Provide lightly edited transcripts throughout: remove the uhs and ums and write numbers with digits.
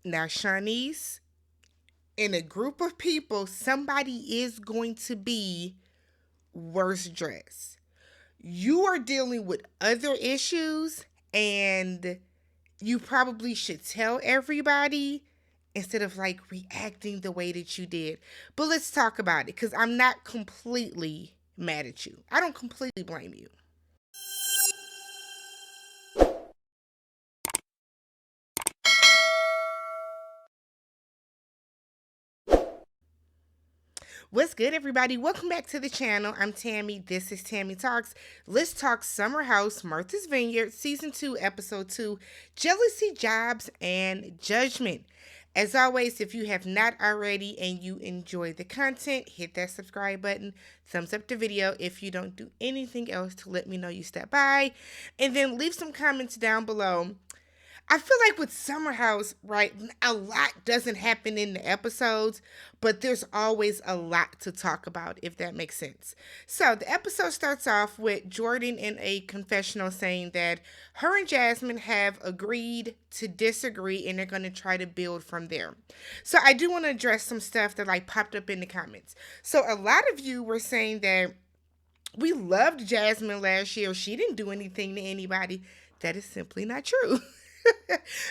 Now, Shanice, in a group of people, somebody is going to be worse dressed. You are dealing with other issues, and you probably should tell everybody instead of like reacting the way that you did. But let's talk about it because I'm not completely mad at you. I don't completely blame you. What's good, everybody? Welcome back to the channel. I'm Tammy. This is Tammy Talks. Let's talk Summer House, Martha's Vineyard, Season 2, Episode 2, Jealousy, Jobs, and Judgment. As always, if you have not already and you enjoy the content, hit that subscribe button, thumbs up the video if you don't do anything else to let me know you step by, and then leave some comments down below. I feel like with Summer House, right, a lot doesn't happen in the episodes, but there's always a lot to talk about, if that makes sense. So the episode starts off with Jordan in a confessional saying that her and Jasmine have agreed to disagree and they're going to try to build from there. So I do want to address some stuff that like popped up in the comments. So a lot of you were saying that we loved Jasmine last year. She didn't do anything to anybody. That is simply not true.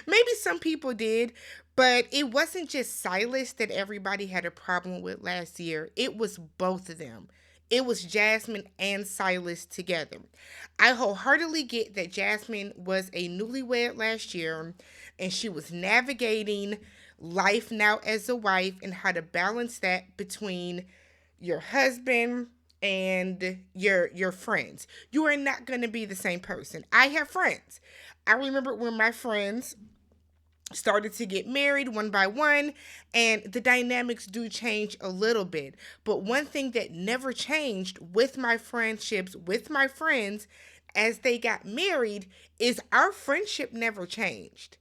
Maybe some people did, but it wasn't just Silas that everybody had a problem with last year. It was both of them. It was Jasmine and Silas together. I wholeheartedly get that Jasmine was a newlywed last year and she was navigating life now as a wife and how to balance that between your husband and your friends. You are not going to be the same person. I have friends. I remember when my friends started to get married one by one, and the dynamics do change a little bit. But one thing that never changed with my friendships with my friends as they got married is our friendship never changed,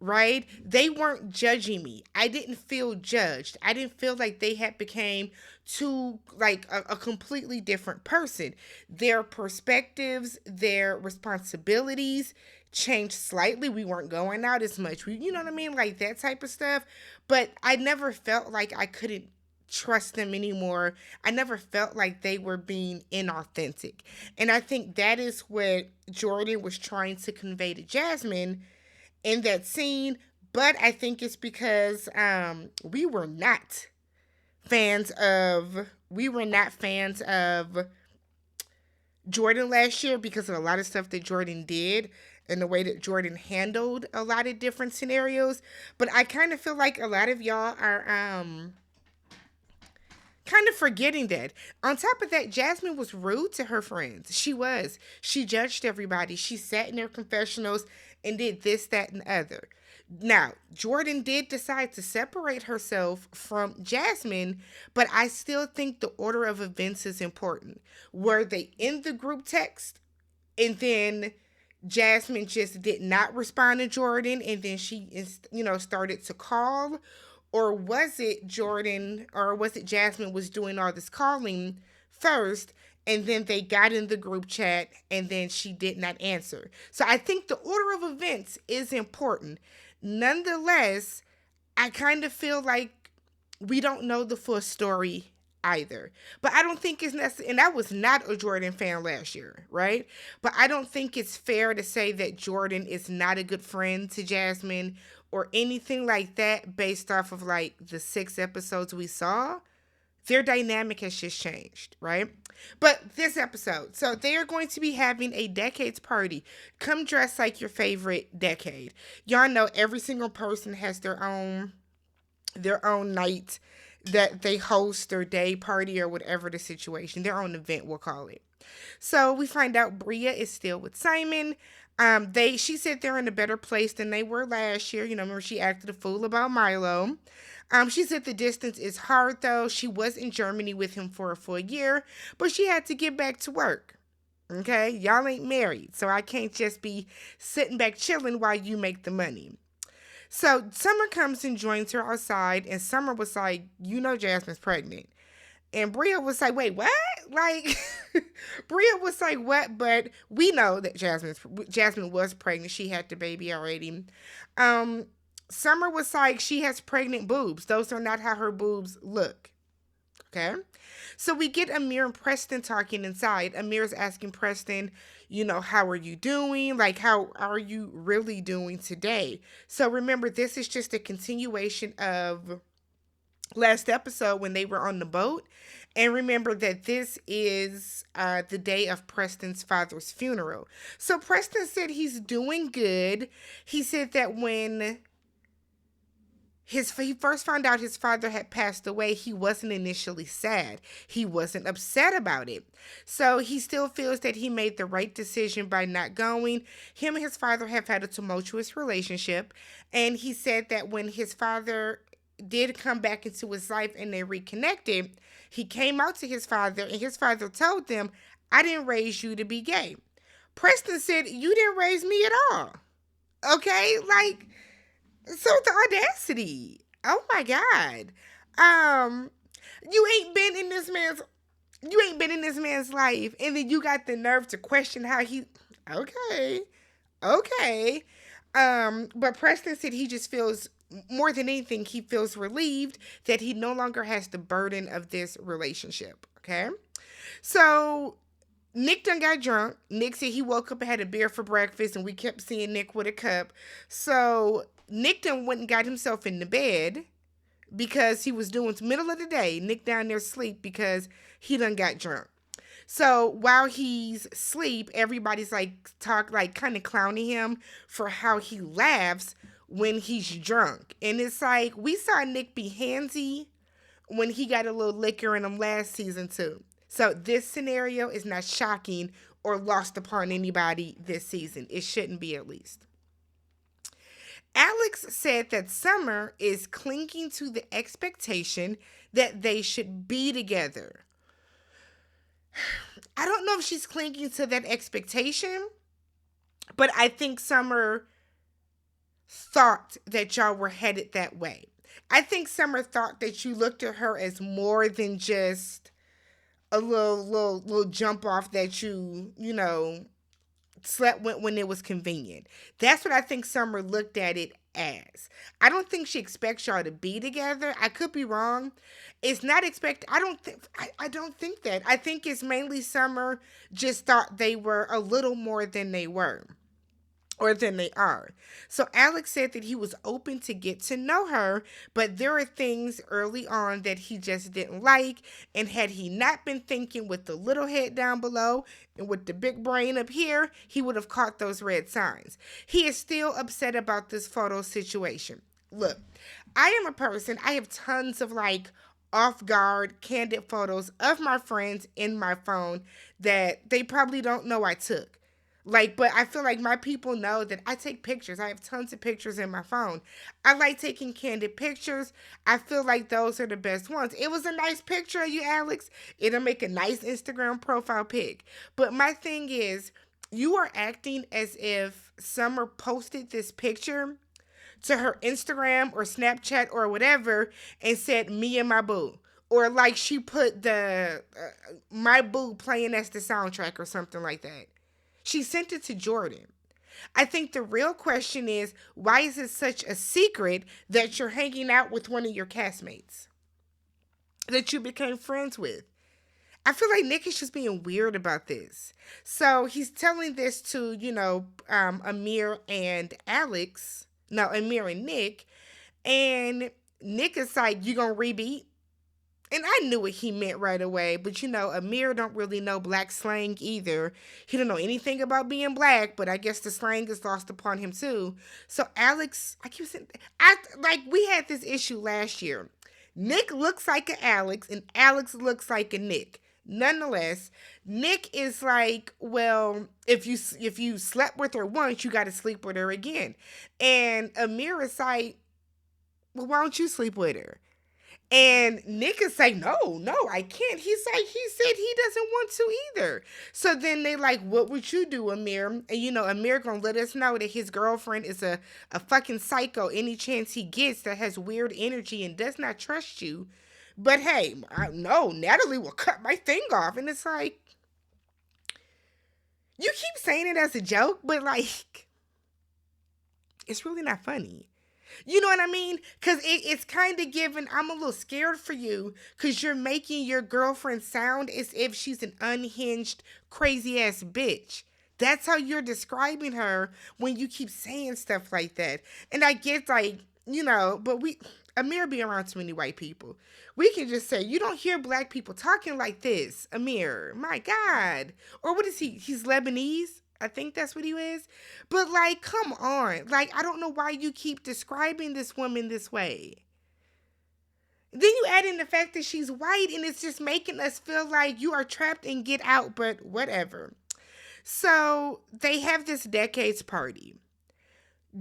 right? They weren't judging me. I didn't feel judged. I didn't feel like they had became too like a completely different person. Their perspectives, their responsibilities changed slightly. We weren't going out as much. You know what I mean? Like that type of stuff. But I never felt like I couldn't trust them anymore. I never felt like they were being inauthentic. And I think that is what Jordan was trying to convey to Jasmine in that scene, but I think it's because we were not fans of Jordan last year because of a lot of stuff that Jordan did and the way that Jordan handled a lot of different scenarios. But I kind of feel like a lot of y'all are kind of forgetting that. On top of that, Jasmine was rude to her friends. She was. She judged everybody. She sat in their confessionals and did this, that, and the other. Now, Jordan did decide to separate herself from Jasmine, but I still think the order of events is important. Were they in the group text and then Jasmine just did not respond to Jordan and then she started to call, or was it Jordan or was it Jasmine was doing all this calling first and then they got in the group chat and then she did not answer? So I think the order of events is important. Nonetheless, I kind of feel like we don't know the full story either. But I don't think it's necessary. And I was not a Jordan fan last year, right? But I don't think it's fair to say that Jordan is not a good friend to Jasmine or anything like that based off of like the 6 episodes we saw. Their dynamic has just changed, right? But this episode, so they are going to be having a decades party. Come dress like your favorite decade. Y'all know every single person has their own night that they host their day party or whatever the situation, their own event, we'll call it. So we find out Bria is still with Simon. She said they're in a better place than they were last year. You know, remember she acted a fool about Milo. She said the distance is hard though. She was in Germany with him for a full year, but she had to get back to work. Okay, y'all ain't married, so I can't just be sitting back chilling while you make the money. So Summer comes and joins her outside, and Summer was like, "You know, Jasmine's pregnant." And Bria was like, "Wait, what?" Like, Bria was like, "What?" But we know that Jasmine was pregnant. She had the baby already. Um, Summer was like, she has pregnant boobs. Those are not how her boobs look. Okay. So we get Amir and Preston talking inside. Amir's asking Preston, how are you doing? Like, how are you really doing today? So remember, this is just a continuation of last episode when they were on the boat. And remember that this is the day of Preston's father's funeral. So Preston said he's doing good. He said that when he first found out his father had passed away, he wasn't initially sad. He wasn't upset about it. So he still feels that he made the right decision by not going. Him and his father have had a tumultuous relationship. And he said that when his father did come back into his life and they reconnected, he came out to his father and his father told them, I didn't raise you to be gay. Preston said, you didn't raise me at all. Okay? Like, so the audacity. Oh my God. You ain't been in this man's life. And then you got the nerve to question how he okay. Okay. But Preston said he just feels more than anything, he feels relieved that he no longer has the burden of this relationship. Okay. So Nick done got drunk. Nick said he woke up and had a beer for breakfast, and we kept seeing Nick with a cup. So Nick done went and got himself in the bed because he was doing middle of the day. Nick down there sleep because he done got drunk. So while he's asleep, everybody's kind of clowning him for how he laughs when he's drunk. And it's like, we saw Nick be handsy when he got a little liquor in him last season too. So this scenario is not shocking or lost upon anybody this season. It shouldn't be, at least. Alex said that Summer is clinging to the expectation that they should be together. I don't know if she's clinging to that expectation, but I think Summer thought that y'all were headed that way. I think Summer thought that you looked at her as more than just a little jump off that you slept when it was convenient. That's what I think Summer looked at it as. I don't think she expects y'all to be together. I could be wrong. It's not expect. I don't think that. I think it's mainly Summer just thought they were a little more than they were. Or than they are. So Alex said that he was open to get to know her, but there are things early on that he just didn't like, and had he not been thinking with the little head down below and with the big brain up here, he would have caught those red signs. He is still upset about this photo situation. Look, I am a person, I have tons of off guard, candid photos of my friends in my phone that they probably don't know I took. But I feel like my people know that I take pictures. I have tons of pictures in my phone. I like taking candid pictures. I feel like those are the best ones. It was a nice picture of you, Alex. It'll make a nice Instagram profile pic. But my thing is, you are acting as if Summer posted this picture to her Instagram or Snapchat or whatever and said, me and my boo. Or she put the my boo playing as the soundtrack or something like that. She sent it to Jordan. I think the real question is, why is it such a secret that you're hanging out with one of your castmates that you became friends with? I feel like Nick is just being weird about this. So he's telling this to, Amir and Alex. No, Amir and Nick. And Nick is like, you gonna rebeat? And I knew what he meant right away, but Amir don't really know black slang either. He don't know anything about being black, but I guess the slang is lost upon him too. So Alex, I keep saying, we had this issue last year. Nick looks like an Alex, and Alex looks like a Nick. Nonetheless, Nick is like, well, if you slept with her once, you got to sleep with her again. And Amir is like, well, why don't you sleep with her? And Nick is like, no, I can't. He's like, he said he doesn't want to either. So then they like, what would you do, Amir? And Amir gonna let us know that his girlfriend is a fucking psycho any chance he gets, that has weird energy and does not trust you. But hey, no, Natalie will cut my thing off. And it's like, you keep saying it as a joke, but it's really not funny. You know what I mean? Because it's kind of given, I'm a little scared for you because you're making your girlfriend sound as if she's an unhinged, crazy ass bitch. That's how you're describing her when you keep saying stuff like that. And I get like, but Amir be around too many white people. We can just say, you don't hear black people talking like this, Amir. My God. Or what is he? He's Lebanese? I think that's what he is. But like, come on. Like, I don't know why you keep describing this woman this way. Then you add in the fact that she's white and it's just making us feel like you are trapped and get out, but whatever. So they have this decades party.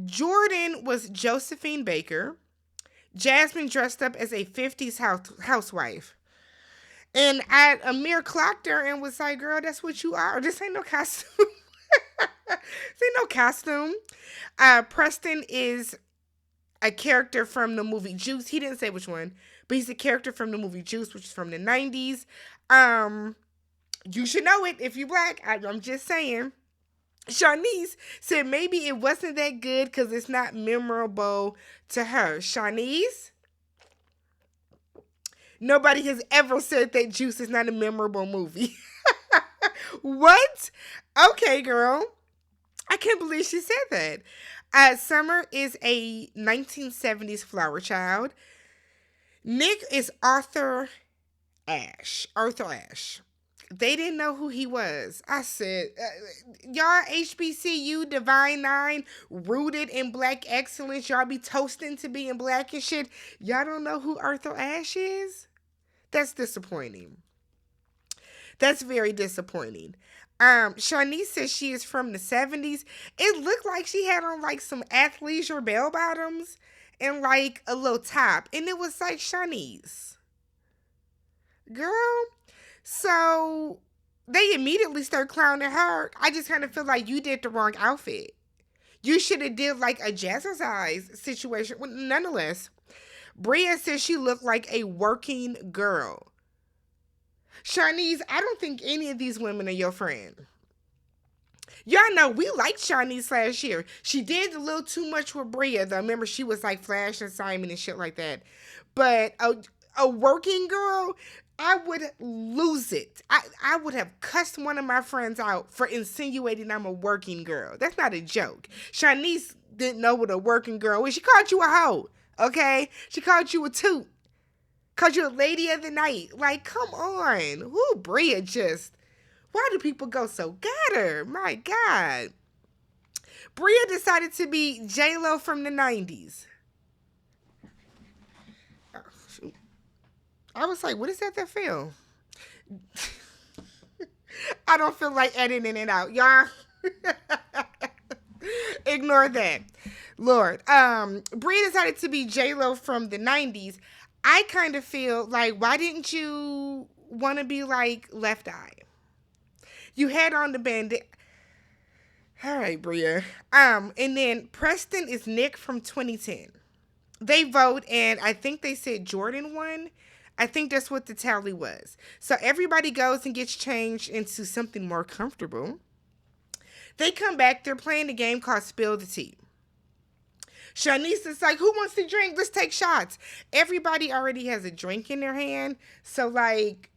Jordan was Josephine Baker. Jasmine dressed up as a 50s housewife. And Amir clocked her and was like, girl, that's what you are. This ain't no costume. This ain't no costume. Preston is a character from the movie Juice. He didn't say which one, but he's a character from the movie Juice, which is from the 90s. You should know it if you're black. I'm just saying. Shanice said maybe it wasn't that good because it's not memorable to her. Shanice? Nobody has ever said that Juice is not a memorable movie. What? Okay, girl. I can't believe she said that. Summer is a 1970s flower child. Nick is Arthur Ashe. They didn't know who he was. I said, y'all HBCU Divine Nine, rooted in black excellence. Y'all be toasting to being black and shit. Y'all don't know who Arthur Ashe is? That's disappointing. That's very disappointing. Shanice says she is from the 70s. It looked like she had on like some athleisure bell bottoms and like a little top. And it was like, Shanice, girl. So they immediately start clowning her. I just kind of feel like you did the wrong outfit. You should have did like a jazzercise situation. Well, nonetheless, Bria says she looked like a working girl. Shanice, I don't think any of these women are your friend. Y'all know we liked Shanice last year. She did a little too much with Bria, though. Remember, she was like Flash and Simon and shit like that. But a working girl, I would lose it. I would have cussed one of my friends out for insinuating I'm a working girl. That's not a joke. Shanice didn't know what a working girl was. She called you a hoe, okay? She called you a toot. Called you a lady of the night. Like, come on. Who Bria just... Why do people go so gutter? My God. Bria decided to be J-Lo from the 90s. Oh, shoot. I was like, what is that feel? I don't feel like editing it out. Y'all. Ignore that. Lord. Bria decided to be J-Lo from the 90s. I kind of feel like, why didn't you want to be like Left Eye? You had on the bandit. All right, Bria. And then Preston is Nick from 2010. They vote, and I think they said Jordan won. I think that's what the tally was. So everybody goes and gets changed into something more comfortable. They come back. They're playing a game called Spill the Tea. Shanice is like, who wants to drink? Let's take shots. Everybody already has a drink in their hand. So, like,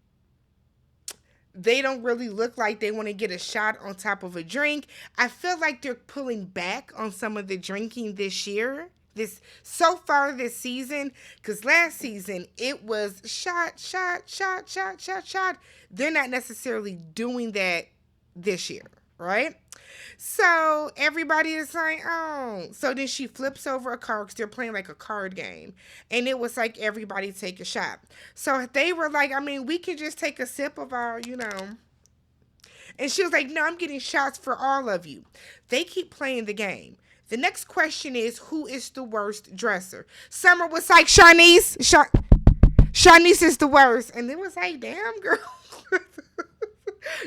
they don't really look like they want to get a shot on top of a drink. I feel like they're pulling back on some of the drinking this year. So far this season. Because last season, it was shot. They're not necessarily doing that this year, right? So everybody is like, oh. So then she flips over a card because they're playing like a card game. And it was like everybody take a shot. So they were like, I mean, we can just take a sip of our, And she was like, no, I'm getting shots for all of you. They keep playing the game. The next question is, who is the worst dresser? Summer was like, Shanice. Shanice is the worst. And it was like, damn, girl.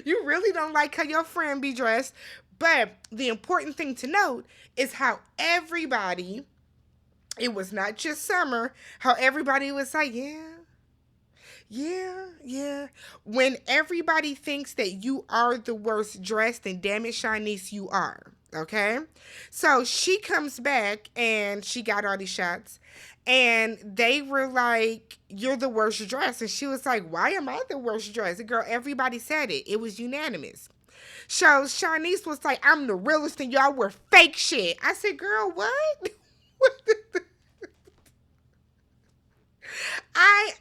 You really don't like how your friend be dressed. But the important thing to note is how everybody, it was not just Summer, how everybody was like, Yeah, yeah. When everybody thinks that you are the worst dressed, then damn it, Shanice, you are. Okay? So she comes back and she got all these shots. And they were like, "You're the worst dressed." And she was like, "Why am I the worst dressed?" Girl, everybody said it. It was unanimous. So Shanice was like, "I'm the realest and y'all wear fake shit." I said, "Girl, what?" I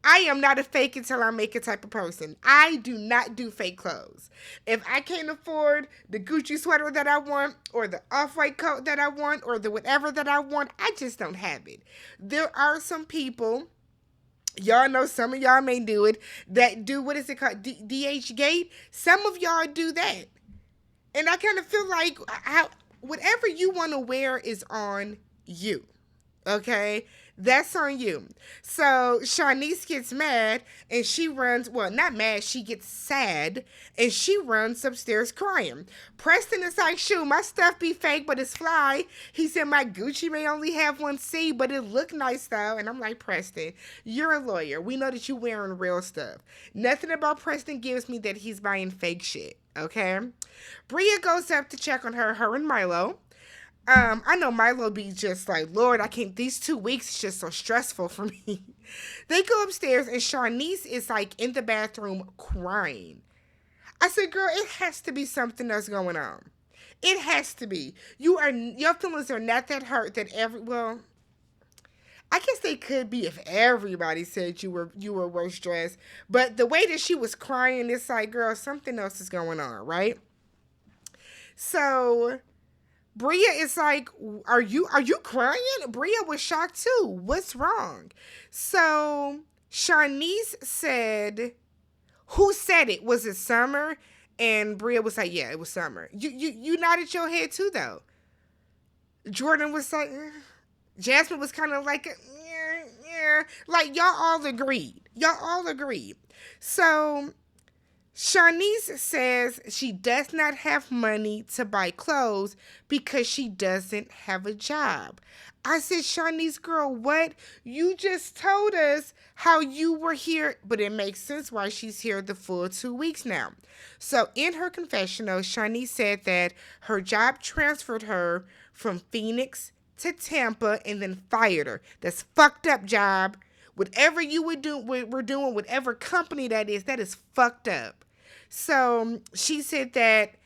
I am not a fake until I make it type of person. I do not do fake clothes. If I can't afford the Gucci sweater that I want, or the off-white coat that I want, or the whatever that I want, I just don't have it. There are some people, y'all know some of y'all may do it, that do, what is it called? DH Gate. Some of y'all do that. And I kind of feel like whatever you want to wear is on you. Okay? That's on you. So Shanice gets mad and she runs, well, not mad, she gets sad and she runs upstairs crying. Preston is like, "Shoot, my stuff be fake, but it's fly." He said, "My Gucci may only have one C, but it look nice though." And I'm like, "Preston, you're a lawyer. We know that you wearing real stuff." Nothing about Preston gives me that he's buying fake shit. Okay? Bria goes up to check on her and Milo. I know Milo be just like, "Lord, I can't, these 2 weeks is just so stressful for me." They go upstairs and Shanice is like in the bathroom crying. I said, "Girl, it has to be something that's going on. It has to be. Your feelings are not that hurt that well, I guess they could be if everybody said you were worse dressed. But the way that she was crying, it's like, girl, something else is going on, right?" So Bria is like, "Are you crying?" Bria was shocked too. What's wrong? So Shanice said, "Who said it? Was it Summer?" And Bria was like, "Yeah, it was Summer." You nodded your head too though. Jordan was like, Jasmine was kind of like, "Yeah, yeah." Like y'all all agreed. Y'all all agreed. So Shanice says she does not have money to buy clothes because she doesn't have a job. I said, "Shanice, girl, what? You just told us how you were here," but it makes sense why she's here the full 2 weeks now. So in her confessional, Shanice said that her job transferred her from Phoenix to Tampa and then fired her. That's fucked up job. Whatever you would do, we're doing, whatever company that is fucked up. So she said that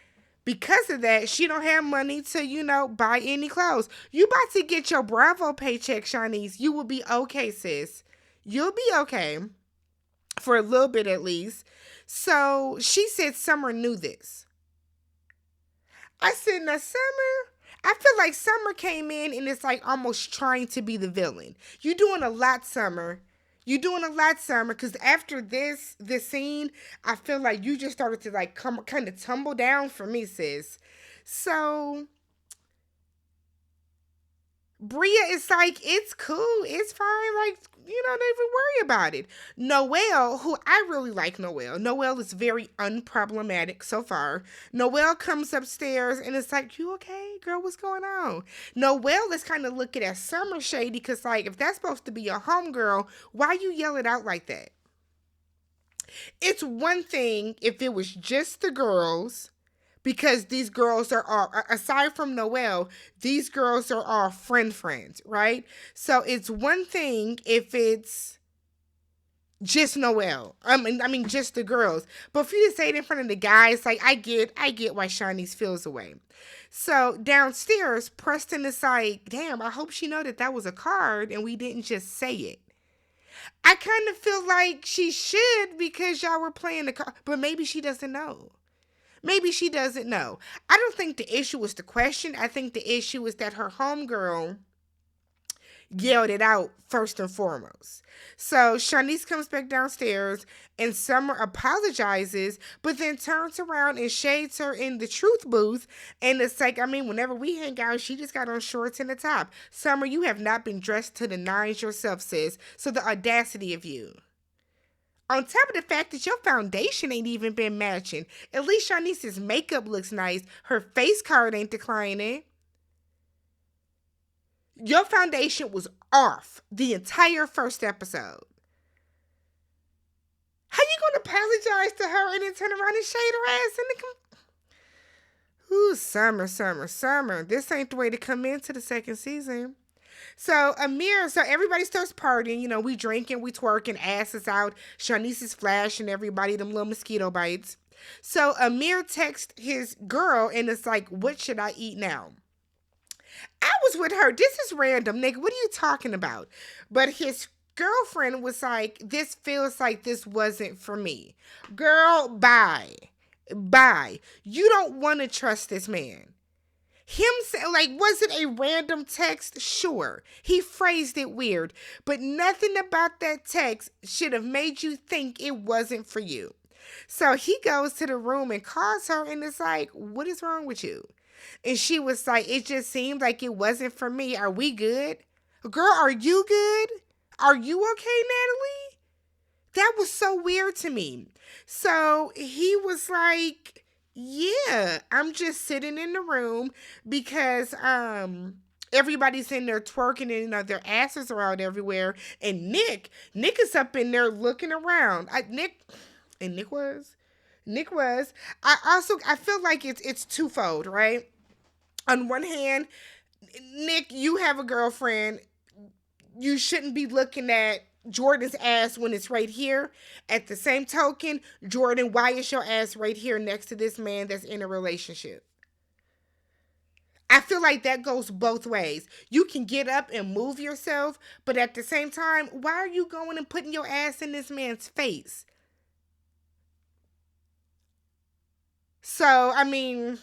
because of that, she don't have money to, buy any clothes. You about to get your Bravo paycheck, Shanice. You will be okay, sis. You'll be okay for a little bit at least. So she said Summer knew this. I said, "Now, Summer," I feel like Summer came in and it's like almost trying to be the villain. You doing a lot, Summer. You doing a lot, Summer, because after this scene, I feel like you just started to like come kind of tumble down for me, sis. So Bria is like, "It's cool, it's fine, like, don't even worry about it." Noelle, who I really like Noelle. Noelle is very unproblematic so far. Noelle comes upstairs and it's like, "You okay, girl? What's going on?" Noelle is kind of looking at Summer shady because, like, if that's supposed to be your homegirl, why you yell it out like that? It's one thing if it was just the girls, because these girls are all, aside from Noelle, these girls are all friends, right? So it's one thing if it's just Noelle. I mean just the girls. But for you to say it in front of the guys, like, I get why Shanice feels away. So downstairs, Preston is like, "Damn, I hope she know that was a card and we didn't just say it." I kind of feel like she should because y'all were playing the card, but maybe she doesn't know. Maybe she doesn't know. I don't think the issue was the question. I think the issue is that her homegirl yelled it out first and foremost. So Shanice comes back downstairs and Summer apologizes, but then turns around and shades her in the truth booth. And it's like, whenever we hang out, she just got on shorts and a top. Summer, you have not been dressed to the nines yourself, sis. So the audacity of you. On top of the fact that your foundation ain't even been matching. At least Shanice's makeup looks nice. Her face card ain't declining. Your foundation was off the entire first episode. How you gonna apologize to her and then turn around and shade her ass in the Ooh, summer. This ain't the way to come into the second season. So everybody starts partying. You know, we drinking, we twerking, asses out. Shanice is flashing everybody them little mosquito bites. So Amir texts his girl and it's like, what should I eat now? I was with her. This is random, nigga. What are you talking about? But his girlfriend was like, this feels like this wasn't for me. Girl, bye. Bye. You don't want to trust this man. Him say, like, was it a random text? Sure. He phrased it weird, but nothing about that text should have made you think it wasn't for you. So he goes to the room and calls her and it's like, what is wrong with you? And she was like, it just seemed like it wasn't for me. Are we good? Girl, are you good? Are you okay, Natalie? That was so weird to me. So he was like, yeah, I'm just sitting in the room because everybody's in there twerking and you know, their asses are out everywhere. And Nick is up in there looking around. Nick was. I feel like it's twofold, right? On one hand, Nick, you have a girlfriend. You shouldn't be looking at Jordan's ass when it's right here. At the same token, Jordan, why is your ass right here next to this man that's in a relationship? I feel like that goes both ways. You can get up and move yourself, but at the same time, why are you going and putting your ass in this man's face? So, I mean,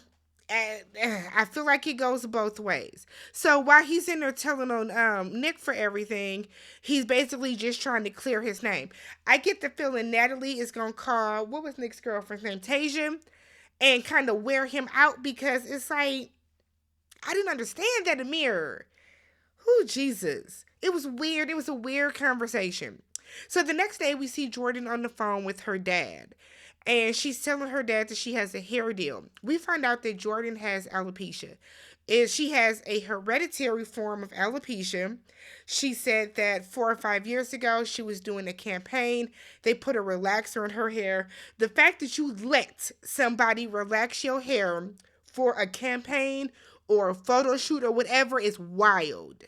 I feel like it goes both ways. So while he's in there telling on Nick for everything, he's basically just trying to clear his name. I get the feeling Natalie is going to call, what was Nick's girlfriend's name? Tasia, and kind of wear him out because it's like, I didn't understand that Amir. Oh, Jesus. It was weird. It was a weird conversation. So the next day we see Jordan on the phone with her dad. And she's telling her dad that she has a hair deal. We find out that Jordan has alopecia. She has a hereditary form of alopecia. She said that 4 or 5 years ago, she was doing a campaign. They put a relaxer in her hair. The fact that you let somebody relax your hair for a campaign or a photo shoot or whatever is wild.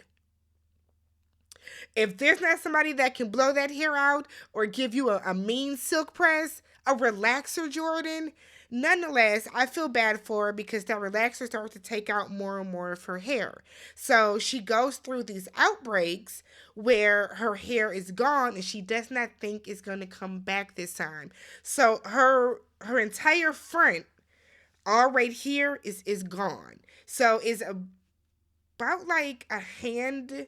If there's not somebody that can blow that hair out or give you a mean silk press, a relaxer, Jordan, nonetheless, I feel bad for her because that relaxer starts to take out more and more of her hair. So she goes through these outbreaks where her hair is gone and she does not think it's going to come back this time. So her entire front, all right here, is gone. So it's about like a hand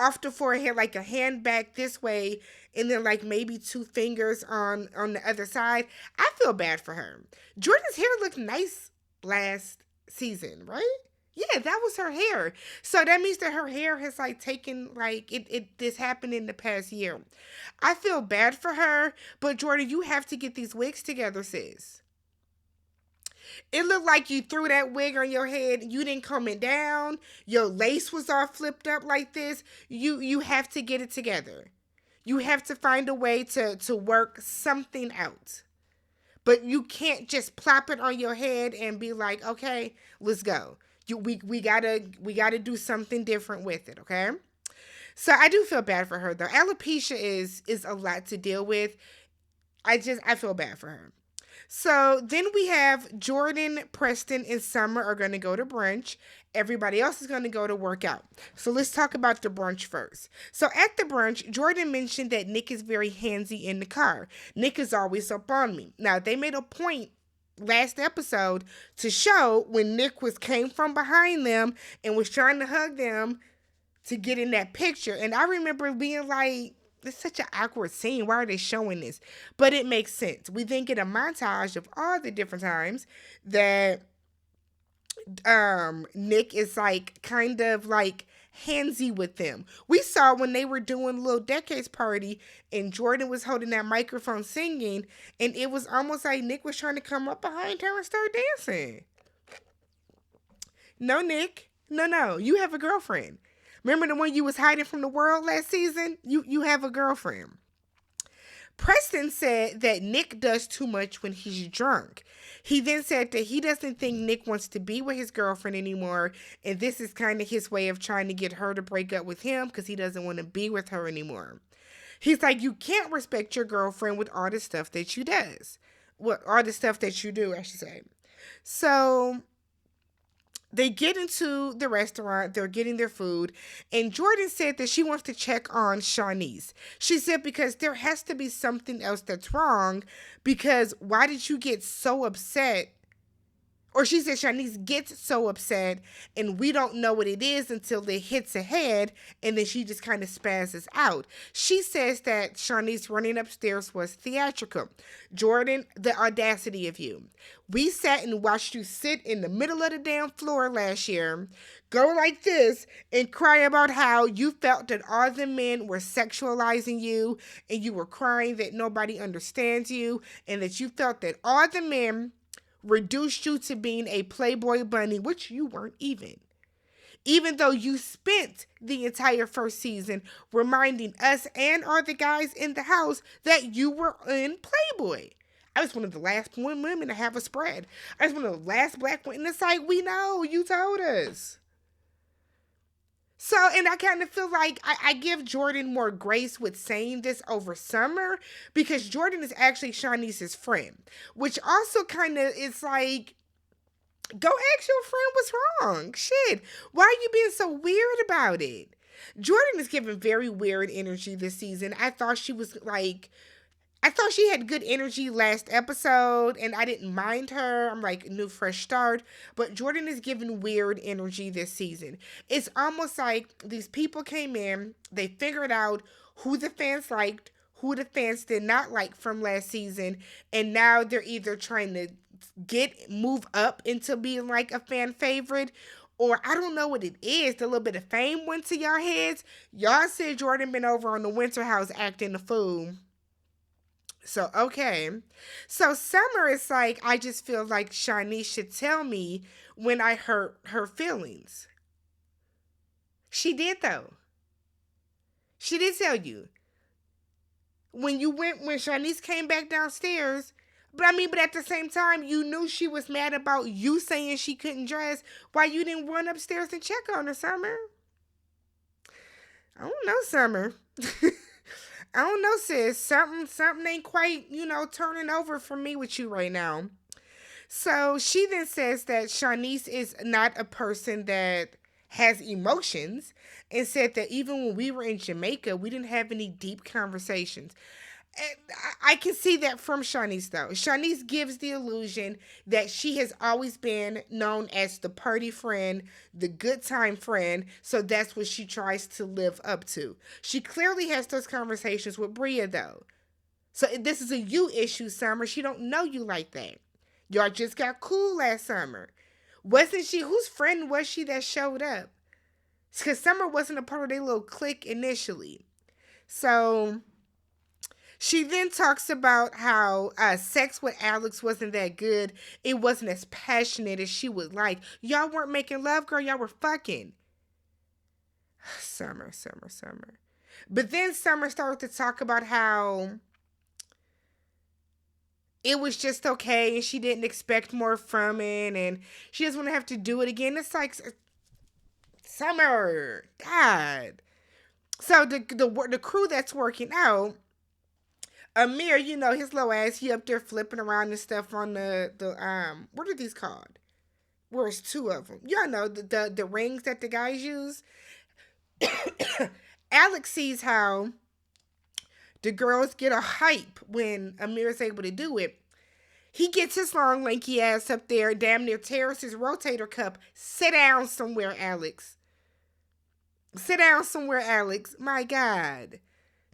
off the forehead, like a hand back this way, and then like maybe 2 fingers on the other side. I feel bad for her. Jordan's hair looked nice last season, right? Yeah, that was her hair. So that means that her hair has like taken like this happened in the past year. I feel bad for her, but Jordan, you have to get these wigs together, sis. It looked like you threw that wig on your head. You didn't comb it down. Your lace was all flipped up like this. You have to get it together. You have to find a way to work something out. But you can't just plop it on your head and be like, okay, let's go. We gotta do something different with it, okay? So I do feel bad for her though. Alopecia is a lot to deal with. I feel bad for her. So then we have Jordan, Preston, and Summer are going to go to brunch. Everybody else is going to go to work out. So let's talk about the brunch first. So at the brunch, Jordan mentioned that Nick is very handsy in the car. Nick is always up on me. Now, they made a point last episode to show when Nick came from behind them and was trying to hug them to get in that picture. And I remember being like, it's such an awkward scene. Why are they showing this? But it makes sense. We then get a montage of all the different times that Nick is like kind of like handsy with them. We saw when they were doing Little Decades Party and Jordan was holding that microphone singing, and it was almost like Nick was trying to come up behind her and start dancing. No, Nick. No. You have a girlfriend. Remember the one you was hiding from the world last season? You have a girlfriend. Preston said that Nick does too much when he's drunk. He then said that he doesn't think Nick wants to be with his girlfriend anymore, and this is kind of his way of trying to get her to break up with him because he doesn't want to be with her anymore. He's like, you can't respect your girlfriend with all the stuff that you does. Well, all the stuff that you do, I should say. So they get into the restaurant, they're getting their food, and Jordan said that she wants to check on Shanice. She said because there has to be something else that's wrong, because why did you get so upset? Or she said Shanice gets so upset and we don't know what it is until it hits ahead, and then she just kind of spazzes out. She says that Shanice running upstairs was theatrical. Jordan, the audacity of you. We sat and watched you sit in the middle of the damn floor last year, go like this, and cry about how you felt that all the men were sexualizing you, and you were crying that nobody understands you, and that you felt that all the men reduced you to being a Playboy bunny, which you weren't even though you spent the entire first season reminding us and all the guys in the house that you were in Playboy. I was one of the last women to have a spread. I was one of the last black women. It's like, we know, you told us. So, and I kind of feel like I give Jordan more grace with saying this over Summer, because Jordan is actually Shanice's friend, which also kind of is like, go ask your friend what's wrong. Shit, why are you being so weird about it? Jordan is giving very weird energy this season. I thought she had good energy last episode, and I didn't mind her. I'm like, new, fresh start. But Jordan is giving weird energy this season. It's almost like these people came in, they figured out who the fans liked, who the fans did not like from last season, and now they're either trying to move up into being like a fan favorite, or I don't know what it is. The little bit of fame went to y'all heads. Y'all said Jordan been over on the Winter House acting a fool. So, okay. So, Summer is like, I just feel like Shanice should tell me when I hurt her feelings. She did, though. She did tell you. When Shanice came back downstairs, but at the same time, you knew she was mad about you saying she couldn't dress. Why you didn't run upstairs and check on her, Summer? I don't know, Summer. I don't know, sis. Something ain't quite, turning over for me with you right now. So she then says that Shanice is not a person that has emotions, and said that even when we were in Jamaica, we didn't have any deep conversations. I can see that from Shanice, though. Shanice gives the illusion that she has always been known as the party friend, the good time friend, so that's what she tries to live up to. She clearly has those conversations with Bria, though. So this is a you issue, Summer. She don't know you like that. Y'all just got cool last summer. Wasn't she? Whose friend was she that showed up? Because Summer wasn't a part of their little clique initially. So she then talks about how sex with Alex wasn't that good. It wasn't as passionate as she would like. Y'all weren't making love, girl. Y'all were fucking. Summer. But then Summer started to talk about how it was just okay and she didn't expect more from it and she doesn't want to have to do it again. It's like, Summer, God. So the crew that's working out, Amir, his little ass, he up there flipping around and stuff on the what are these called? Where's two of them? Y'all know the rings that the guys use. Alex sees how the girls get a hype when Amir's able to do it. He gets his long, lanky ass up there, damn near tears his rotator cuff. Sit down somewhere, Alex. Sit down somewhere, Alex. My God.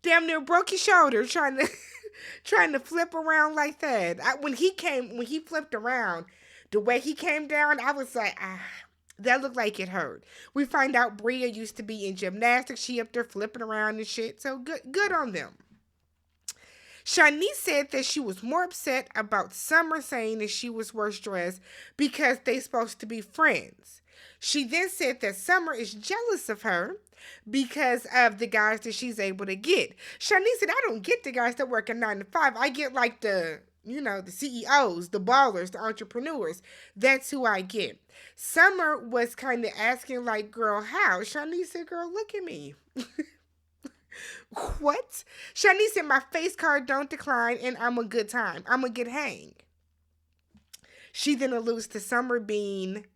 Damn near broke his shoulder trying to flip around like that. When he flipped around, the way he came down, I was like, that looked like it hurt. We find out Bria used to be in gymnastics. She up there flipping around and shit. So good on them. Shanice said that she was more upset about Summer saying that she was worse dressed because they supposed to be friends. She then said that Summer is jealous of her because of the guys that she's able to get. Shanice said, I don't get the guys that work a 9 to 5. I get like the CEOs, the ballers, the entrepreneurs. That's who I get. Summer was kind of asking like, girl, how? Shanice said, girl, look at me. What? Shanice said, my face card don't decline and I'm a good time. I'm a good hang. She then alludes to Summer being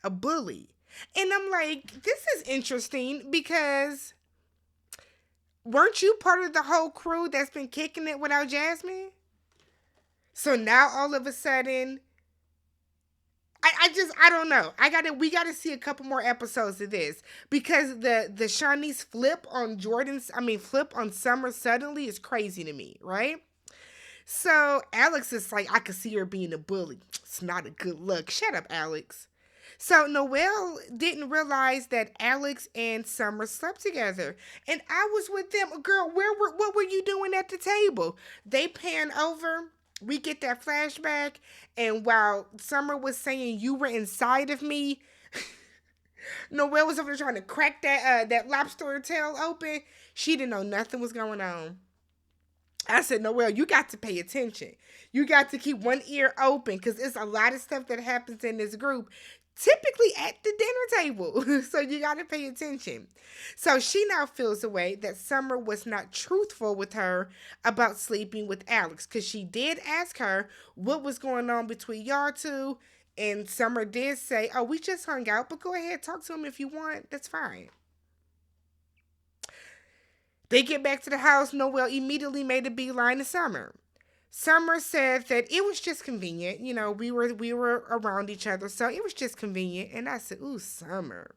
a bully. And I'm like, this is interesting because weren't you part of the whole crew that's been kicking it without Jasmine? So now all of a sudden, I don't know. We gotta see a couple more episodes of this because the Shanice flip on Summer suddenly is crazy to me, right? So Alex is like, I could see her being a bully. It's not a good look. Shut up, Alex. So Noelle didn't realize that Alex and Summer slept together. And I was with them. Girl, what were you doing at the table? They pan over. We get that flashback. And while Summer was saying you were inside of me, Noelle was over there trying to crack that lobster tail open. She didn't know nothing was going on. I said, Noelle, you got to pay attention. You got to keep one ear open because there's a lot of stuff that happens in this group, typically at the dinner table. So you got to pay attention. So she now feels a way that Summer was not truthful with her about sleeping with Alex because she did ask her what was going on between y'all two. And Summer did say, oh, we just hung out, but go ahead, talk to him if you want. That's fine. They get back to the house. Noelle immediately made a beeline to Summer. Summer said that it was just convenient. You know, we were around each other, so it was just convenient. And I said, ooh, Summer.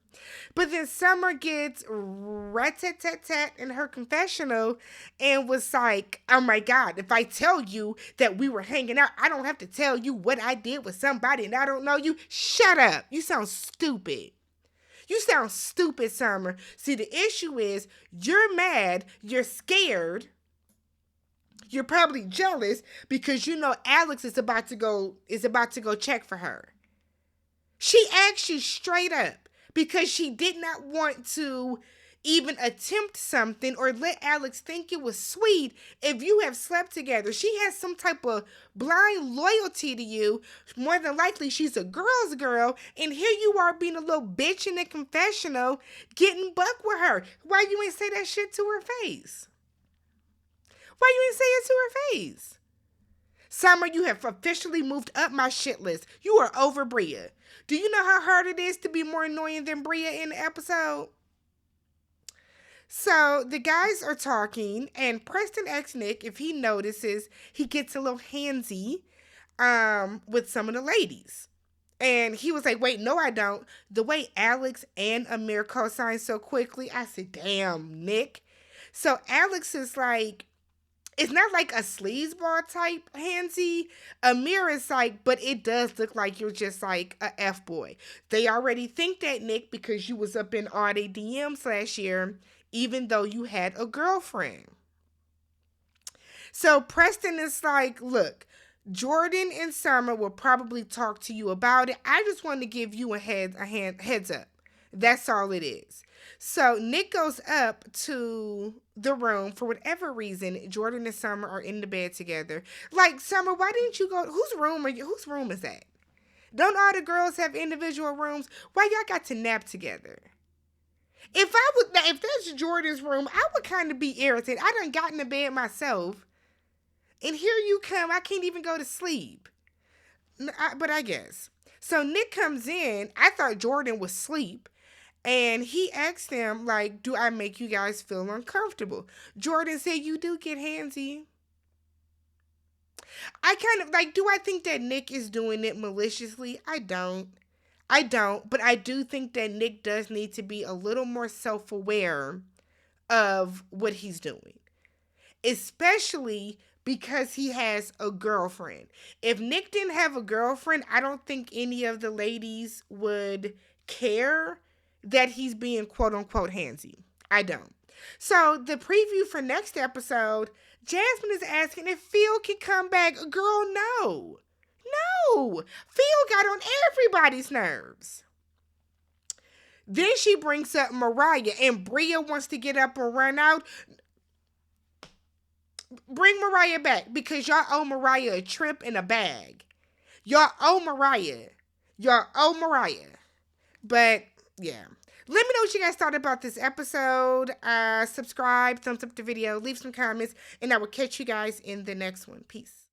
But then Summer gets rat-tat-tat-tat in her confessional and was like, oh my God, if I tell you that we were hanging out, I don't have to tell you what I did with somebody and I don't know you. Shut up. You sound stupid. You sound stupid, Summer. See, the issue is you're mad, you're scared, you're probably jealous because you know Alex is about to go check for her. She asked you straight up because she did not want to even attempt something or let Alex think it was sweet if you have slept together. She has some type of blind loyalty to you. More than likely, she's a girl's girl, and here you are being a little bitch in the confessional, getting buck with her. Why you ain't say that shit to her face? Why you ain't say it to her face? Summer, you have officially moved up my shit list. You are over Bria. Do you know how hard it is to be more annoying than Bria in the episode? So the guys are talking, and Preston asks Nick if he notices he gets a little handsy with some of the ladies. And he was like, wait, no, I don't. The way Alex and Amir co-signed so quickly, I said, damn, Nick. So Alex is like, it's not like a sleazeball type handsy. Amir is like, but it does look like you're just like a F-boy. They already think that, Nick, because you was up in all their DMs last year, even though you had a girlfriend. So Preston is like, look, Jordan and Summer will probably talk to you about it. I just want to give you a heads up. That's all it is. So Nick goes up to the room for whatever reason. Jordan and Summer are in the bed together. Like, Summer, why didn't you go? Whose room is that? Don't all the girls have individual rooms? Why y'all got to nap together? If that's Jordan's room, I would kind of be irritated. I done got in the bed myself, and here you come. I can't even go to sleep. But I guess. So Nick comes in. I thought Jordan was asleep, and he asked them, like, do I make you guys feel uncomfortable? Jordan said, you do get handsy. I kind of, like, do I think that Nick is doing it maliciously? I don't, but I do think that Nick does need to be a little more self-aware of what he's doing, especially because he has a girlfriend. If Nick didn't have a girlfriend, I don't think any of the ladies would care that he's being quote-unquote handsy. I don't. So the preview for next episode, Jasmine is asking if Phil can come back. Girl, no. No, Phil got on everybody's nerves. Then she brings up Mariah, and Bria wants to get up and run out. Bring Mariah back, because y'all owe Mariah a trip and a bag. Y'all owe Mariah. Y'all owe Mariah. But, yeah. Let me know what you guys thought about this episode. Subscribe, thumbs up the video, leave some comments, and I will catch you guys in the next one. Peace.